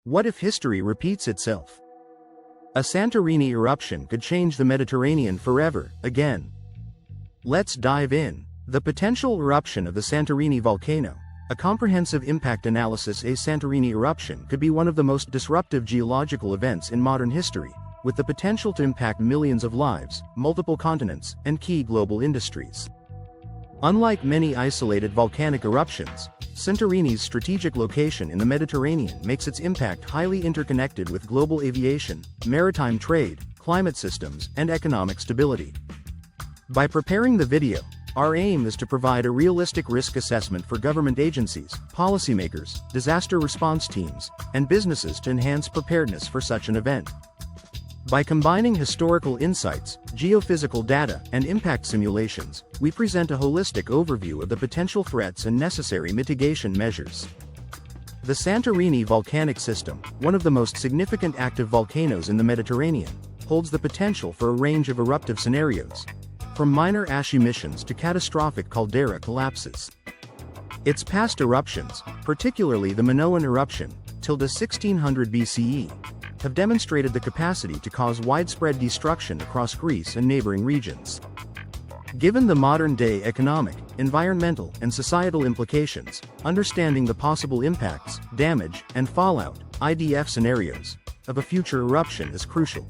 What if history repeats itself? A Santorini eruption could change the Mediterranean forever, again. Let's dive in. The potential eruption of the Santorini volcano. A comprehensive impact analysis. A Santorini eruption could be one of the most disruptive geological events in modern history, with the potential to impact millions of lives, multiple continents, and key global industries. Unlike many isolated volcanic eruptions, Santorini's strategic location in the Mediterranean makes its impact highly interconnected with global aviation, maritime trade, climate systems, and economic stability. By preparing the video, our aim is to provide a realistic risk assessment for government agencies, policymakers, disaster response teams, and businesses to enhance preparedness for such an event. By combining historical insights, geophysical data, and impact simulations, we present a holistic overview of the potential threats and necessary mitigation measures. The Santorini volcanic system, one of the most significant active volcanoes in the Mediterranean, holds the potential for a range of eruptive scenarios, from minor ash emissions to catastrophic caldera collapses. Its past eruptions, particularly the Minoan eruption, till 1600 BCE, have demonstrated the capacity to cause widespread destruction across Greece and neighboring regions. Given the modern-day economic, environmental, and societal implications, understanding the possible impacts, damage, and fallout, IDF scenarios, of a future eruption is crucial.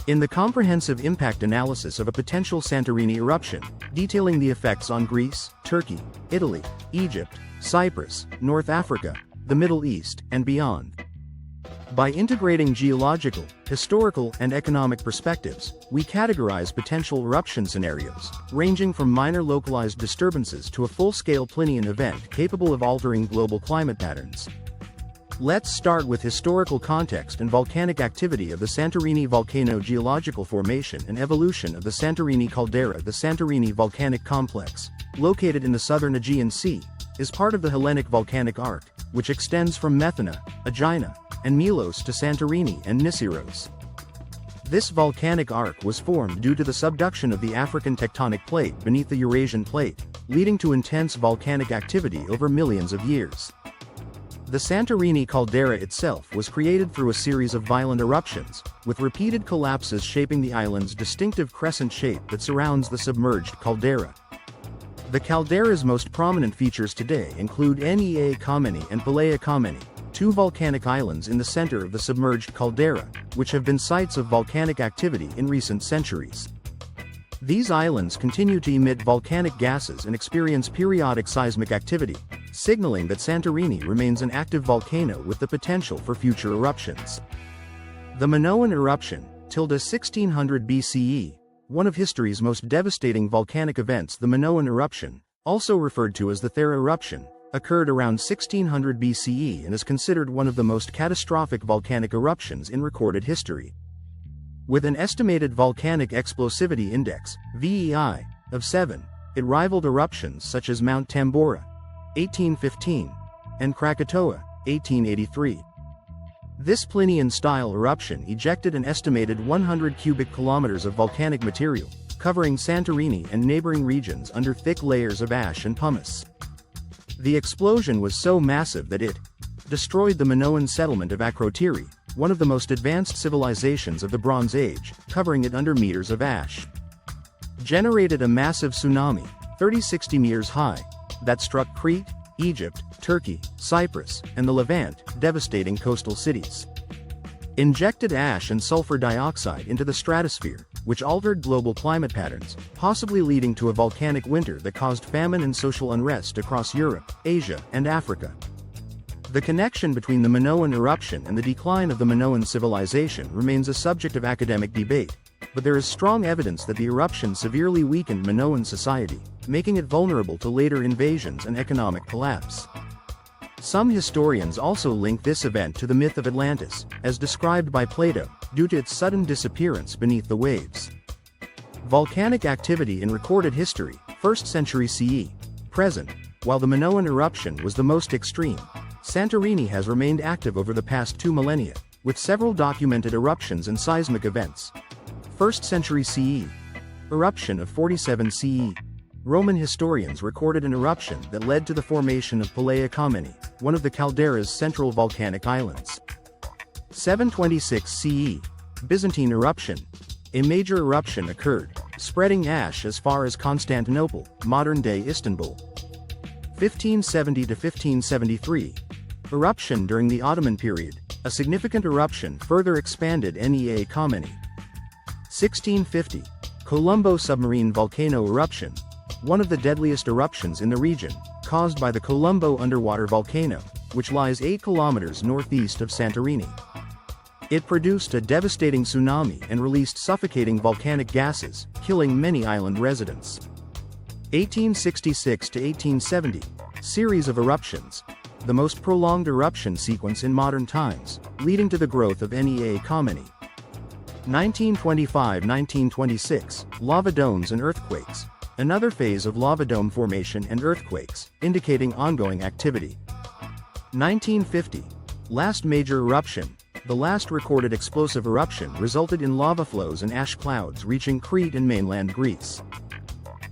In the comprehensive impact analysis of a potential Santorini eruption, detailing the effects on Greece, Turkey, Italy, Egypt, Cyprus, North Africa, the Middle East, and beyond. By integrating geological, historical, and economic perspectives, we categorize potential eruption scenarios, ranging from minor localized disturbances to a full-scale Plinian event capable of altering global climate patterns. Let's start with historical context and volcanic activity of the Santorini volcano. Geological formation and evolution of the Santorini caldera. The Santorini volcanic complex, located in the southern Aegean Sea, is part of the Hellenic volcanic arc, which extends from Methana, Aegina, and Melos to Santorini and Nisyros. This volcanic arc was formed due to the subduction of the African tectonic plate beneath the Eurasian plate, leading to intense volcanic activity over millions of years. The Santorini caldera itself was created through a series of violent eruptions, with repeated collapses shaping the island's distinctive crescent shape that surrounds the submerged caldera. The caldera's most prominent features today include Nea Kameni and Pelea Kameni, two volcanic islands in the center of the submerged caldera, which have been sites of volcanic activity in recent centuries. These islands continue to emit volcanic gases and experience periodic seismic activity, signaling that Santorini remains an active volcano with the potential for future eruptions. The Minoan eruption, till 1600 BCE, one of history's most devastating volcanic events. The Minoan eruption, also referred to as the Thera eruption, occurred around 1600 BCE and is considered one of the most catastrophic volcanic eruptions in recorded history. With an estimated volcanic explosivity index, VEI, of 7, it rivaled eruptions such as Mount Tambora, 1815, and Krakatoa, 1883. This Plinian-style eruption ejected an estimated 100 cubic kilometers of volcanic material, covering Santorini and neighboring regions under thick layers of ash and pumice. The explosion was so massive that it destroyed the Minoan settlement of Akrotiri, one of the most advanced civilizations of the Bronze Age, covering it under meters of ash. Generated a massive tsunami, 30-60 meters high, that struck Crete, Egypt, Turkey, Cyprus, and the Levant, devastating coastal cities. Injected ash and sulfur dioxide into the stratosphere, which altered global climate patterns, possibly leading to a volcanic winter that caused famine and social unrest across Europe, Asia, and Africa. The connection between the Minoan eruption and the decline of the Minoan civilization remains a subject of academic debate, but there is strong evidence that the eruption severely weakened Minoan society, making it vulnerable to later invasions and economic collapse. Some historians also link this event to the myth of Atlantis, as described by Plato, due to its sudden disappearance beneath the waves. Volcanic activity in recorded history, 1st century CE, present, while the Minoan eruption was the most extreme, Santorini has remained active over the past 2 millennia, with several documented eruptions and seismic events. 1st century CE. Eruption of 47 CE. Roman historians recorded an eruption that led to the formation of Pelea Kameni, one of the caldera's central volcanic islands. 726 CE, Byzantine eruption. A major eruption occurred, spreading ash as far as Constantinople, modern-day Istanbul. 1570 to 1573. Eruption during the Ottoman period. A significant eruption further expanded NEA Komeni. 1650. Colombo submarine volcano eruption. One of the deadliest eruptions in the region, caused by the Colombo underwater volcano, which lies 8 kilometers northeast of Santorini. It produced a devastating tsunami and released suffocating volcanic gases, killing many island residents. 1866 to 1870. Series of eruptions. The most prolonged eruption sequence in modern times, leading to the growth of NEA Komeni. 1925-1926. Lava domes and earthquakes. Another phase of lava dome formation and earthquakes, indicating ongoing activity. 1950. Last major eruption. The last recorded explosive eruption resulted in lava flows and ash clouds reaching Crete and mainland Greece.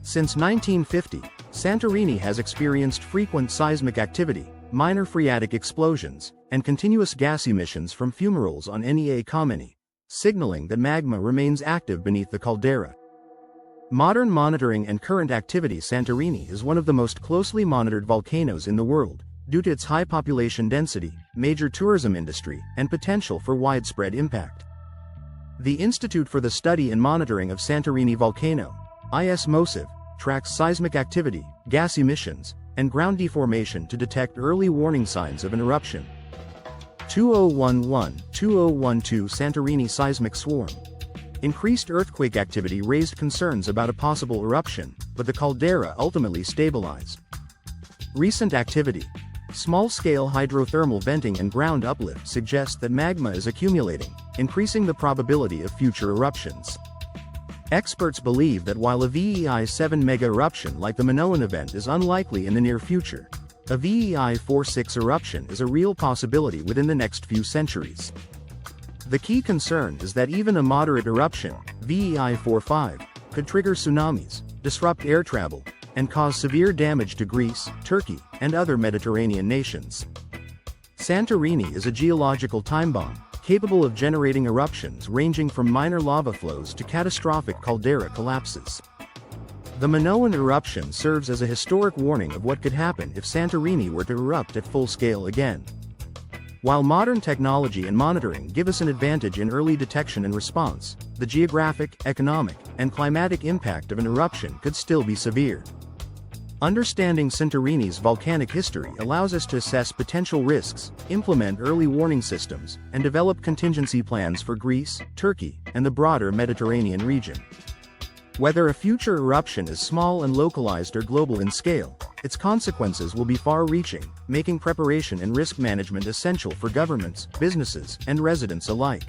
Since 1950, Santorini has experienced frequent seismic activity, minor phreatic explosions, and continuous gas emissions from fumaroles on NEA Komeni, signaling that magma remains active beneath the caldera. Modern monitoring and current activity. Santorini is one of the most closely monitored volcanoes in the world, due to its high population density, major tourism industry, and potential for widespread impact. The Institute for the Study and Monitoring of Santorini Volcano, IS-MOSIV, tracks seismic activity, gas emissions, and ground deformation to detect early warning signs of an eruption. 2011-2012 Santorini seismic swarm. Increased earthquake activity raised concerns about a possible eruption, but the caldera ultimately stabilized. Recent activity. Small-scale hydrothermal venting and ground uplift suggest that magma is accumulating, increasing the probability of future eruptions. Experts believe that while a VEI 7 mega eruption like the Minoan event is unlikely in the near future, a VEI 4-6 eruption is a real possibility within the next few centuries. The key concern is that even a moderate eruption, VEI 4-5, could trigger tsunamis, disrupt air travel, and cause severe damage to Greece, Turkey, and other Mediterranean nations. Santorini is a geological time bomb, capable of generating eruptions ranging from minor lava flows to catastrophic caldera collapses. The Minoan eruption serves as a historic warning of what could happen if Santorini were to erupt at full scale again. While modern technology and monitoring give us an advantage in early detection and response, the geographic, economic, and climatic impact of an eruption could still be severe. Understanding Santorini's volcanic history allows us to assess potential risks, implement early warning systems, and develop contingency plans for Greece, Turkey, and the broader Mediterranean region. Whether a future eruption is small and localized or global in scale, its consequences will be far-reaching, making preparation and risk management essential for governments, businesses, and residents alike.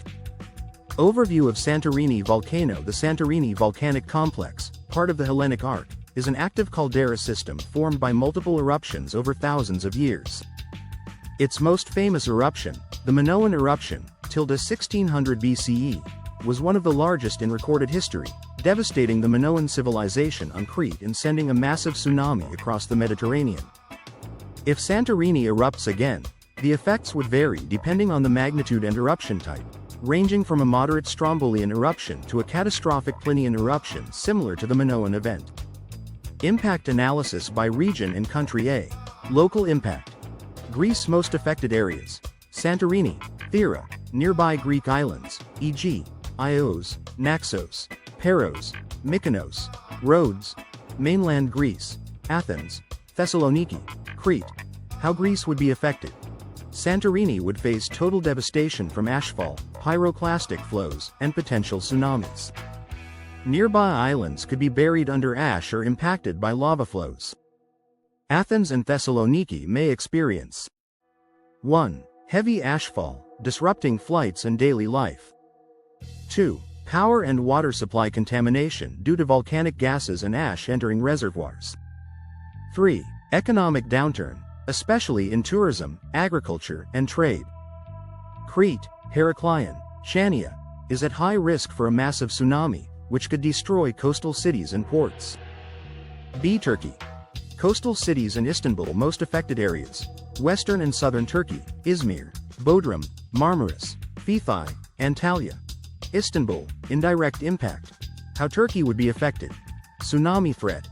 Overview of Santorini Volcano. The Santorini Volcanic Complex, part of the Hellenic Arc, is an active caldera system formed by multiple eruptions over thousands of years. Its most famous eruption, the Minoan eruption, 1600 BCE, was one of the largest in recorded history, devastating the Minoan civilization on Crete and sending a massive tsunami across the Mediterranean. If Santorini erupts again, the effects would vary depending on the magnitude and eruption type, ranging from a moderate Strombolian eruption to a catastrophic Plinian eruption similar to the Minoan event. Impact analysis by region and country. A. Local impact. Greece. Most affected areas: Santorini, Thera, nearby Greek islands, e.g., Ios, Naxos, Paros, Mykonos, Rhodes, mainland Greece, Athens, Thessaloniki, Crete. How Greece would be affected. Santorini would face total devastation from ashfall, pyroclastic flows, and potential tsunamis. Nearby islands could be buried under ash or impacted by lava flows. Athens and Thessaloniki may experience 1. Heavy ashfall, disrupting flights and daily life. 2. Power and water supply contamination due to volcanic gases and ash entering reservoirs. 3. Economic downturn, especially in tourism, agriculture, and trade. Crete, Heraklion, Chania, is at high risk for a massive tsunami, which could destroy coastal cities and ports. B. Turkey. Coastal cities and Istanbul. Most affected areas: western and southern Turkey, Izmir, Bodrum, Marmaris, Fethiye, Antalya. Istanbul, indirect impact. How Turkey would be affected. Tsunami threat.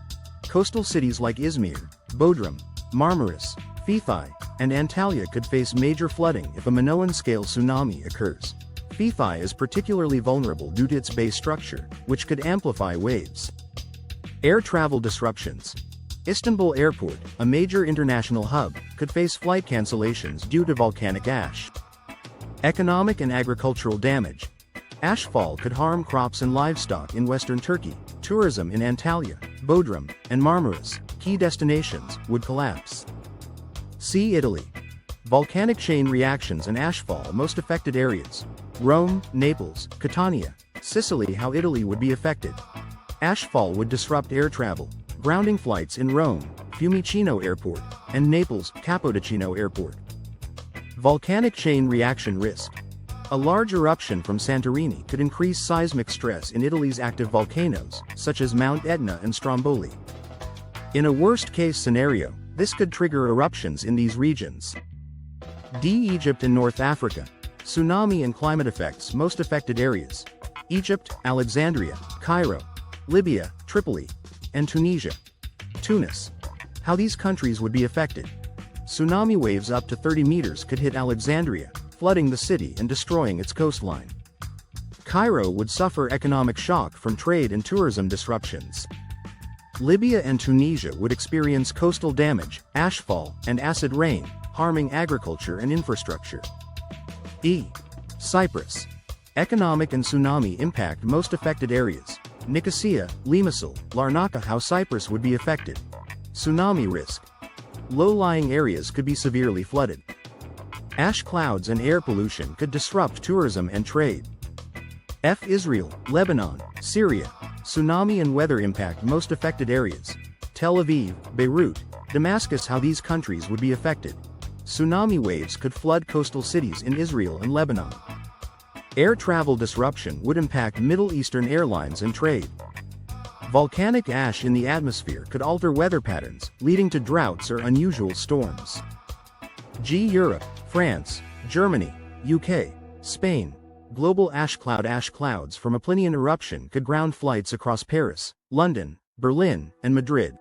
Coastal cities like Izmir, Bodrum, Marmaris, Fethiye, and Antalya could face major flooding if a Minoan-scale tsunami occurs. Fethiye is particularly vulnerable due to its bay structure, which could amplify waves. Air travel disruptions. Istanbul Airport, a major international hub, could face flight cancellations due to volcanic ash. Economic and agricultural damage. Ashfall could harm crops and livestock in western Turkey. Tourism in Antalya, Bodrum, and Marmaris, key destinations, would collapse. See Italy. Volcanic chain reactions and ashfall most affected areas. Rome, Naples, Catania, Sicily. How Italy would be affected. Ashfall would disrupt air travel, grounding flights in Rome, Fiumicino Airport, and Naples, Capodichino Airport. Volcanic chain reaction risk. A large eruption from Santorini could increase seismic stress in Italy's active volcanoes, such as Mount Etna and Stromboli. In a worst-case scenario, this could trigger eruptions in these regions. Egypt and North Africa. Tsunami and climate effects most affected areas. Egypt, Alexandria, Cairo, Libya, Tripoli, and Tunisia. Tunis. How these countries would be affected. Tsunami waves up to 30 meters could hit Alexandria, flooding the city and destroying its coastline. Cairo would suffer economic shock from trade and tourism disruptions. Libya and Tunisia would experience coastal damage, ashfall, and acid rain, harming agriculture and infrastructure. Cyprus. Economic and tsunami impact most affected areas. Nicosia, Limassol, Larnaca. How Cyprus would be affected. Tsunami risk. Low-lying areas could be severely flooded. Ash clouds and air pollution could disrupt tourism and trade. Israel, Lebanon, Syria. Tsunami and weather impact most affected areas. Tel Aviv, Beirut, Damascus. How these countries would be affected. Tsunami waves could flood coastal cities in Israel and Lebanon. Air travel disruption would impact Middle Eastern airlines and trade. Volcanic ash in the atmosphere could alter weather patterns, leading to droughts or unusual storms. Europe, France, Germany, UK, Spain. Global ash clouds from a Plinian eruption could ground flights across Paris, London, Berlin, and Madrid.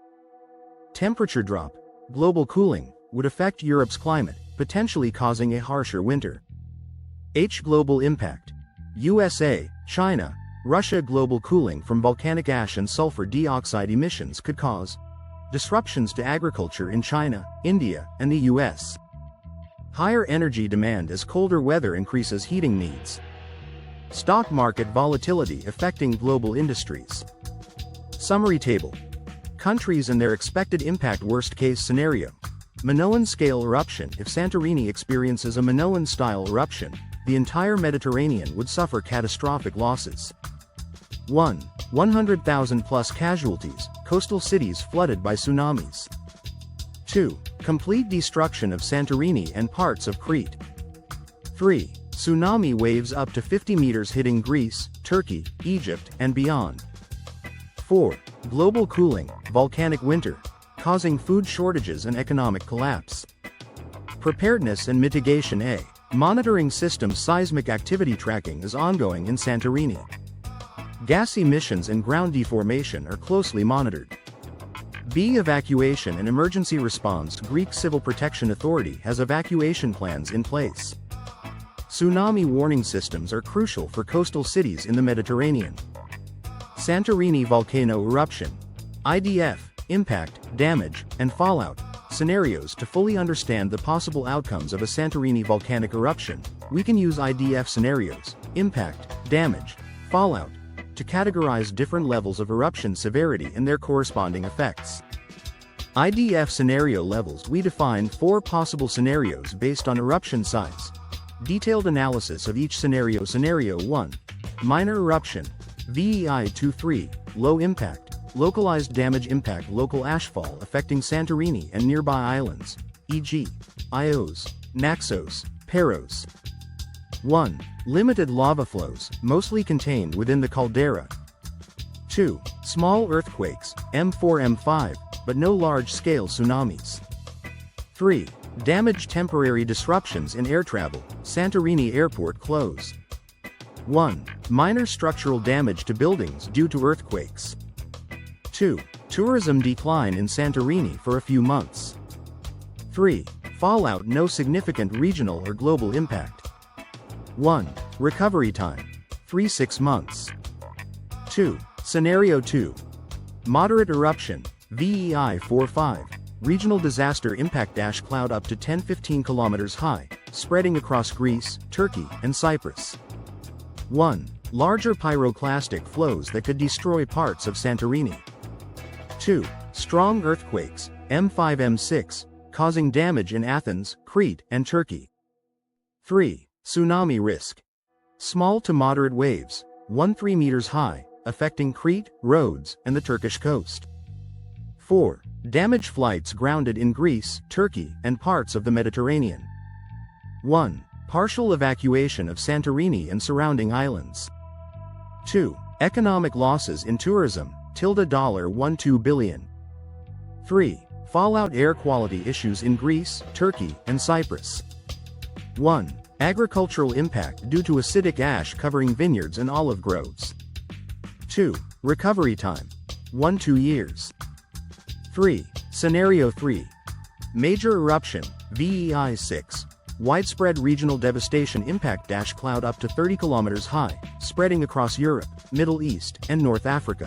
Temperature drop. Global cooling would affect Europe's climate, potentially causing a harsher winter. Global impact. USA, China, Russia. Global cooling from volcanic ash and sulfur dioxide emissions could cause disruptions to agriculture in China, India, and the US. Higher energy demand as colder weather increases heating needs. Stock market volatility affecting global industries. Summary table. Countries and their expected impact. Worst case scenario. Minoan-scale eruption. If Santorini experiences a Minoan-style eruption, the entire Mediterranean would suffer catastrophic losses. 100,000 plus casualties, coastal cities flooded by tsunamis. 2. Complete destruction of Santorini and parts of Crete. 3. Tsunami waves up to 50 meters hitting Greece, Turkey, Egypt, and beyond. 4. Global cooling, volcanic winter, causing food shortages and economic collapse. Preparedness and mitigation. Monitoring system. Seismic activity tracking is ongoing in Santorini. Gas emissions and ground deformation are closely monitored. Evacuation and emergency response. Greek Civil Protection Authority has evacuation plans in place. Tsunami warning systems are crucial for coastal cities in the Mediterranean. Santorini volcano eruption. IDF, impact, damage, and fallout scenarios. To fully understand the possible outcomes of a Santorini volcanic eruption, we can use IDF scenarios, impact, damage, fallout, to categorize different levels of eruption severity and their corresponding effects. IDF scenario levels. We define 4 possible scenarios based on eruption size. Detailed analysis of each scenario. Scenario 1. Minor eruption. VEI 2-3, low impact. Localized damage. Impact. Local ashfall affecting Santorini and nearby islands, e.g., Ios, Naxos, Paros. 1. Limited lava flows, mostly contained within the caldera. 2. Small earthquakes, M4 M5, but no large-scale tsunamis. 3. Damage. Temporary disruptions in air travel, Santorini airport close. 1. Minor structural damage to buildings due to earthquakes. 2. Tourism decline in Santorini for a few months. 3. Fallout. No significant regional or global impact. 1. Recovery time. 3-6 months. 2. Scenario 2. Moderate eruption, VEI 4-5. Regional disaster impact. Cloud up to 10-15 kilometers high, spreading across Greece, Turkey, and Cyprus. 1. Larger pyroclastic flows that could destroy parts of Santorini. 2. Strong earthquakes, M5 M6, causing damage in Athens, Crete, and Turkey. 3. Tsunami risk. Small to moderate waves, 1-3 meters high, affecting Crete, Rhodes, and the Turkish coast. 4. Damaged flights grounded in Greece, Turkey, and parts of the Mediterranean. 1. Partial evacuation of Santorini and surrounding islands. 2. Economic losses in tourism, $12 billion. 3. Fallout. Air quality issues in Greece, Turkey, and Cyprus. 1. Agricultural impact due to acidic ash covering vineyards and olive groves. 2. Recovery time, 1-2 years. 3. Scenario 3. Major eruption, VEI 6. Widespread regional devastation impact. Cloud up to 30 kilometers high, spreading across Europe, Middle East, and North Africa.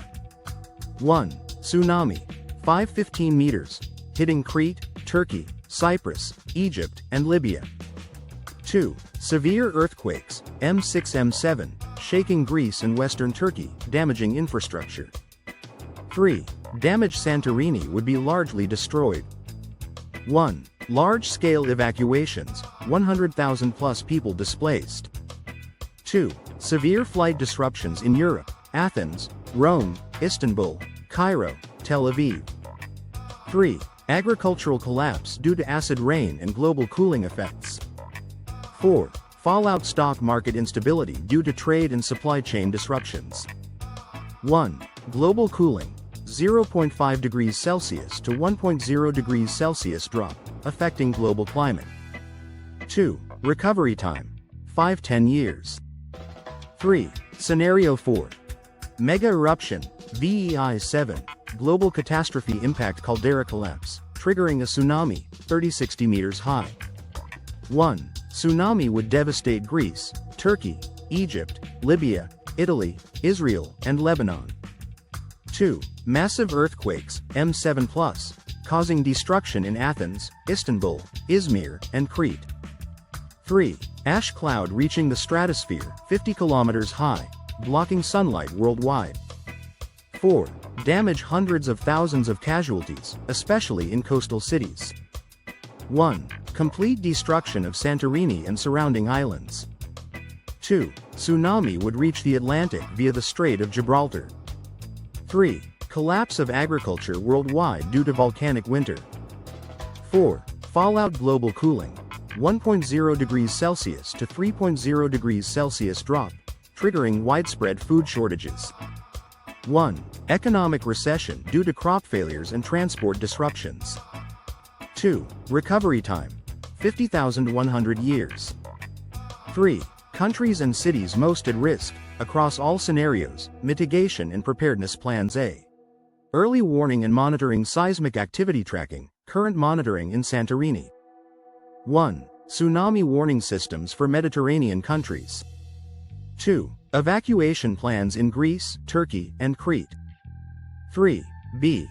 1. Tsunami, 5-15 meters, hitting Crete, Turkey, Cyprus, Egypt, and Libya. 2. Severe earthquakes, M6 M7, shaking Greece and western Turkey, damaging infrastructure. 3. Damaged. Santorini would be largely destroyed. 1. Large-scale evacuations, 100,000 plus people displaced. 2. Severe flight disruptions in Europe, Athens, Rome, Istanbul, Cairo, Tel Aviv. 3. Agricultural collapse due to acid rain and global cooling effects. 4. Fallout. Stock market instability due to trade and supply chain disruptions. 1. Global cooling, 0.5 degrees Celsius to 1.0 degrees Celsius drop, affecting global climate. 2. Recovery time, 5-10 years. 3. Scenario 4. Mega eruption, VEI 7, global catastrophe impact. Caldera collapse, triggering a tsunami, 30-60 meters high. 1. Tsunami would devastate Greece, Turkey, Egypt, Libya, Italy, Israel, and Lebanon. 2. Massive earthquakes, M7+, causing destruction in Athens, Istanbul, Izmir, and Crete. 3. Ash cloud reaching the stratosphere, 50 kilometers high, blocking sunlight worldwide. 4. Damage. Hundreds of thousands of casualties, especially in coastal cities. 1. Complete destruction of Santorini and surrounding islands. 2. Tsunami would reach the Atlantic via the Strait of Gibraltar. 3. Collapse of agriculture worldwide due to volcanic winter. 4. Fallout. Global cooling, 1.0 degrees Celsius to 3.0 degrees Celsius drop, triggering widespread food shortages. 1. Economic recession due to crop failures and transport disruptions. 2. Recovery time, 50,100 years. 3. Countries and cities most at risk, across all scenarios, mitigation and preparedness plans. A. Early warning and monitoring. Seismic activity tracking, current monitoring in Santorini. 1. Tsunami warning systems for Mediterranean countries. 2. Evacuation plans in Greece, Turkey, and Crete. 3. B.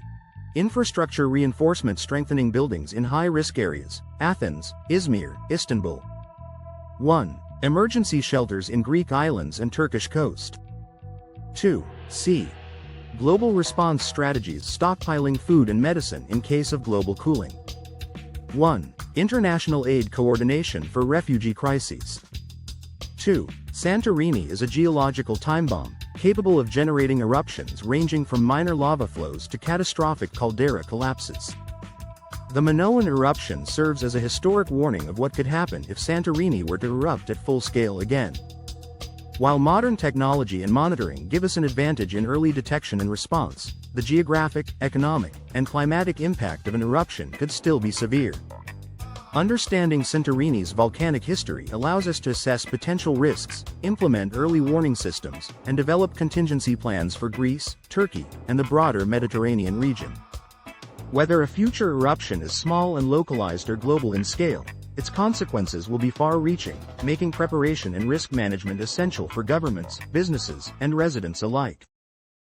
Infrastructure reinforcement strengthening buildings in high-risk areas, Athens, Izmir, Istanbul. 1. Emergency shelters in Greek islands and Turkish coast. 2. C. Global response strategies stockpiling food and medicine in case of global cooling. 1. International aid coordination for refugee crises. 2. Santorini is a geological time bomb, capable of generating eruptions ranging from minor lava flows to catastrophic caldera collapses. The Minoan eruption serves as a historic warning of what could happen if Santorini were to erupt at full scale again. While modern technology and monitoring give us an advantage in early detection and response, the geographic, economic, and climatic impact of an eruption could still be severe. Understanding Santorini's volcanic history allows us to assess potential risks, implement early warning systems, and develop contingency plans for Greece, Turkey, and the broader Mediterranean region. Whether a future eruption is small and localized or global in scale, its consequences will be far-reaching, making preparation and risk management essential for governments, businesses, and residents alike.